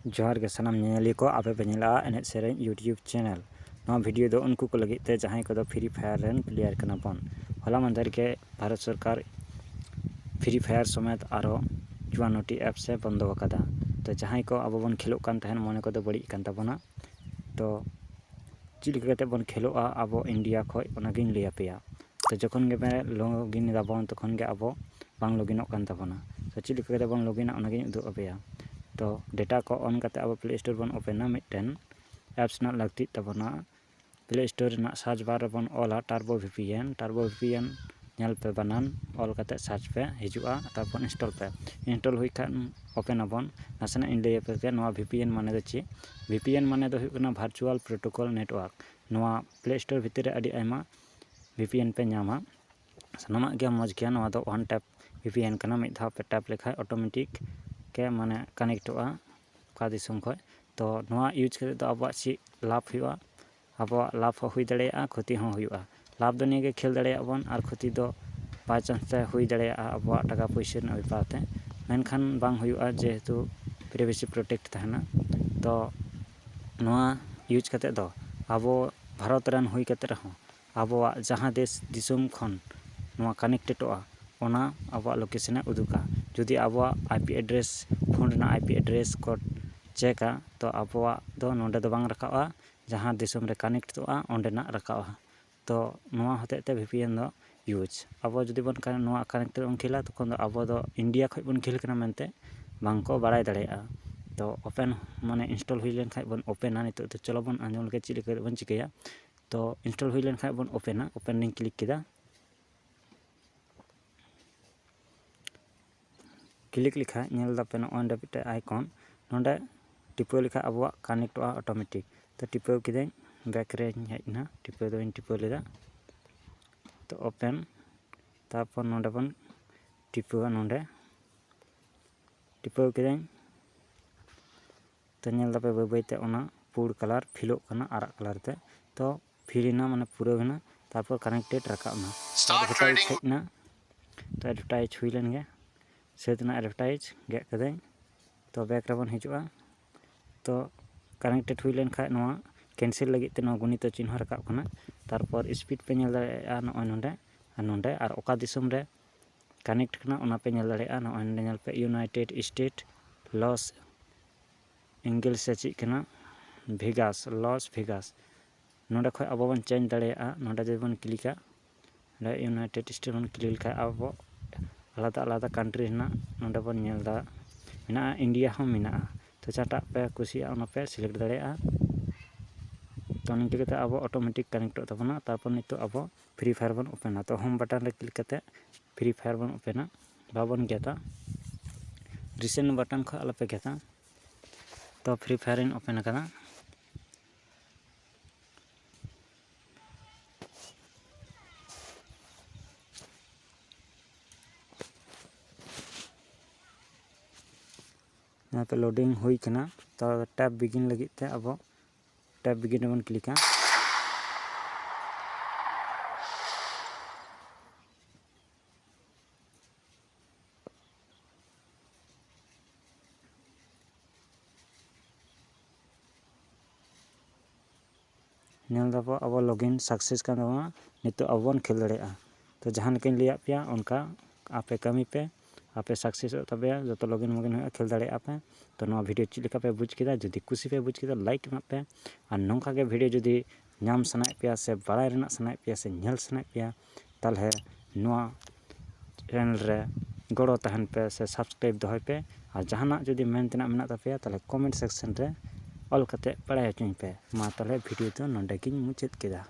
जोहार गे सानाम नेली को आपे पे नेला एने सेरें यूट्यूब चैनल नवा वीडियो दो उनको को लगित ते जहां को दो फ्री फायर रेन प्लेयर कना बन होला मंदर के भारत सरकार फ्री फायर समेत आरो जुआनोटी ऐप से बंद कदा तो जहां को अब बन खेलोग कान तहन मने को दो बड़ी कान ताबोना तो चिलिक कते बन खेलोआ अब इंडिया खय ओनागिन लिया पेया तो जखन गे लॉगिन दाबन तखन गे अब बांग लॉगिन कान ताबोना तो चिलिक कते बन लॉगिन ओनागिन उदु अपेया तो डेटा को ऑन करते अब प्ले स्टोर बन ओपन मिट्टन एप्स ना लगती तबना प्ले स्टोर ना सर्च बार बन ऑला टर्बो वीपीएन नेल पे बनान ऑल करते सर्च पे हिजुआ तारपन इंस्टॉल हुई खान ओपन अबन नासना इन लay पे नवा वीपीएन माने दो ची वीपीएन माने दो हुकना वर्चुअल प्रोटोकॉल नेटवर्क नवा प्ले स्टोर भितर रे अडी आयमा वीपीएन पे नामा सनामा गे मज गया नवा दो वन टैप वीपीएन कना मिद धाव पे टैप लेखा ऑटोमेटिक के माने कनेक्टोआ का दिसम खय तो नवा यूज करे तो अब ची लाभ हुआ अब लाभ हुई दड़ेया क्षति हो हुआ लाभ दो निगे खेल दड़ेया बन और क्षति दो बाय चांस ते हुई दड़ेया अब टाका पैसा ना बेपारते मेनखान बांग हुआ जेहेतु प्राइवेसी प्रोटेक्ट तहना तो नवा यूज करते दो अब भारत रन हुई करते रहो अब जहां देश दिसम खन नवा कनेक्टेडोआ ओना अब लोकेशन उदुका जुदी अब आईपी एड्रेस फोन ना आईपी एड्रेस को चेका तो अब दो नोंडे दो बांग रखावा जहां दिसम रे कनेक्ट तोआ ओंडे ना रखावा तो नवा होते ते वीपीएन दो यूज अब जुदी बन का नवा कनेक्ट बन खेला तो कोन अब दो इंडिया खय बन खेल कना मेनते बांग को बाड़ाय दड़ेया तो ओपन माने इंस्टॉल हुई लेन खाय बन ओपन नितो तो चलो बन आंजम लगे चिली कर बन चिकया तो इंस्टॉल हुई लेन खाय बन ओपन लिंक क्लिक किदा क्लिक लिखा नेल दापे नोंडे पिटे आइकन नोंडे टिपो लिखा अब कनेक्टोआ ऑटोमेटिक तो टिपो किदें बैक रे हेजना टिपो दो टिपो लेदा तो ओपन तारपर नोंडे बन टिपो नोंडे टिपो किदें तो नेल दापे बैते ओना पूर कलर फिलोग कना आरा कलर ते तो फिरिना माने पूरा गना तारपर कनेक्टेड रखाबना एडवर्टाइज हेजना तो एडवर्टाइज हुई लेन गे सेतना एडवर्टाइज गेट कदें तो बैक रेबन हिजुआ तो कनेक्टेड हुई लेन खाय नवा कैंसिल लगी ते नवा गुणित चिन्ह रखाब कना तारपर स्पीड पे नेल दाड़ेया नोय नोंडे और ओका दिसम रे कनेक्ट कना ओना पे नेल दाड़ेया नोय नोंडे नेल पे यूनाइटेड स्टेट लॉस एंजेल्स से ची कना लॉस वेगास नोंडे खय अब बन चेंज दाड़ेया नोंडे जदि बन क्लिका यूनाइटेड स्टेट बन क्लिक खाय अब आलादा आलादा कंट्री ना नोंडे बन नेलदा मेना इंडिया हो मेना तो चाटा पे कुसिया ओना पे सिलेक्ट दाड़ेया तो निंके कते अब ऑटोमेटिक कनेक्ट तबना तारपर नितो अब फ्री फायर बन ओपन तो होम बटन रे क्लिक कते फ्री फायर बन ओपन बाबन गेता रिसेंट बटन ख आलपे गेता तो फ्री फायर इन ओपन कदा यहाँ पे लोडिंग हुई कना तो टैब बिगिन लगी ते अब टैब बिगिन बन क्लिका नेल दाबो अब लॉगिन सक्सेस का नितो अब बन खेल दड़ेया तो जहां लेकिन लिया पिया उनका आपे कमी पे आपे सक्सेस तबे जो लॉगिन मोगिन हो खेल दड़ेया पे तो नवा वीडियो चिलिका पे बुझ किदा जदि कुसी पे बुझ किदा लाइक एमा पे और नोंका के वीडियो जदि नाम सनाय पिया से बाड़ाय रेना सनाय पिया से नेल सनाय पिया तालहे नवा चैनल रे गड़ो तहन पे से सब्सक्राइब दोहय पे और जहाना जदि मेन तेना मेना तापेया ताले कमेंट सेक्शन रे ऑल कते बाड़ाय हचुኝ पे मा ताले वीडियो तो नोंडे गिन मुचाद केदा।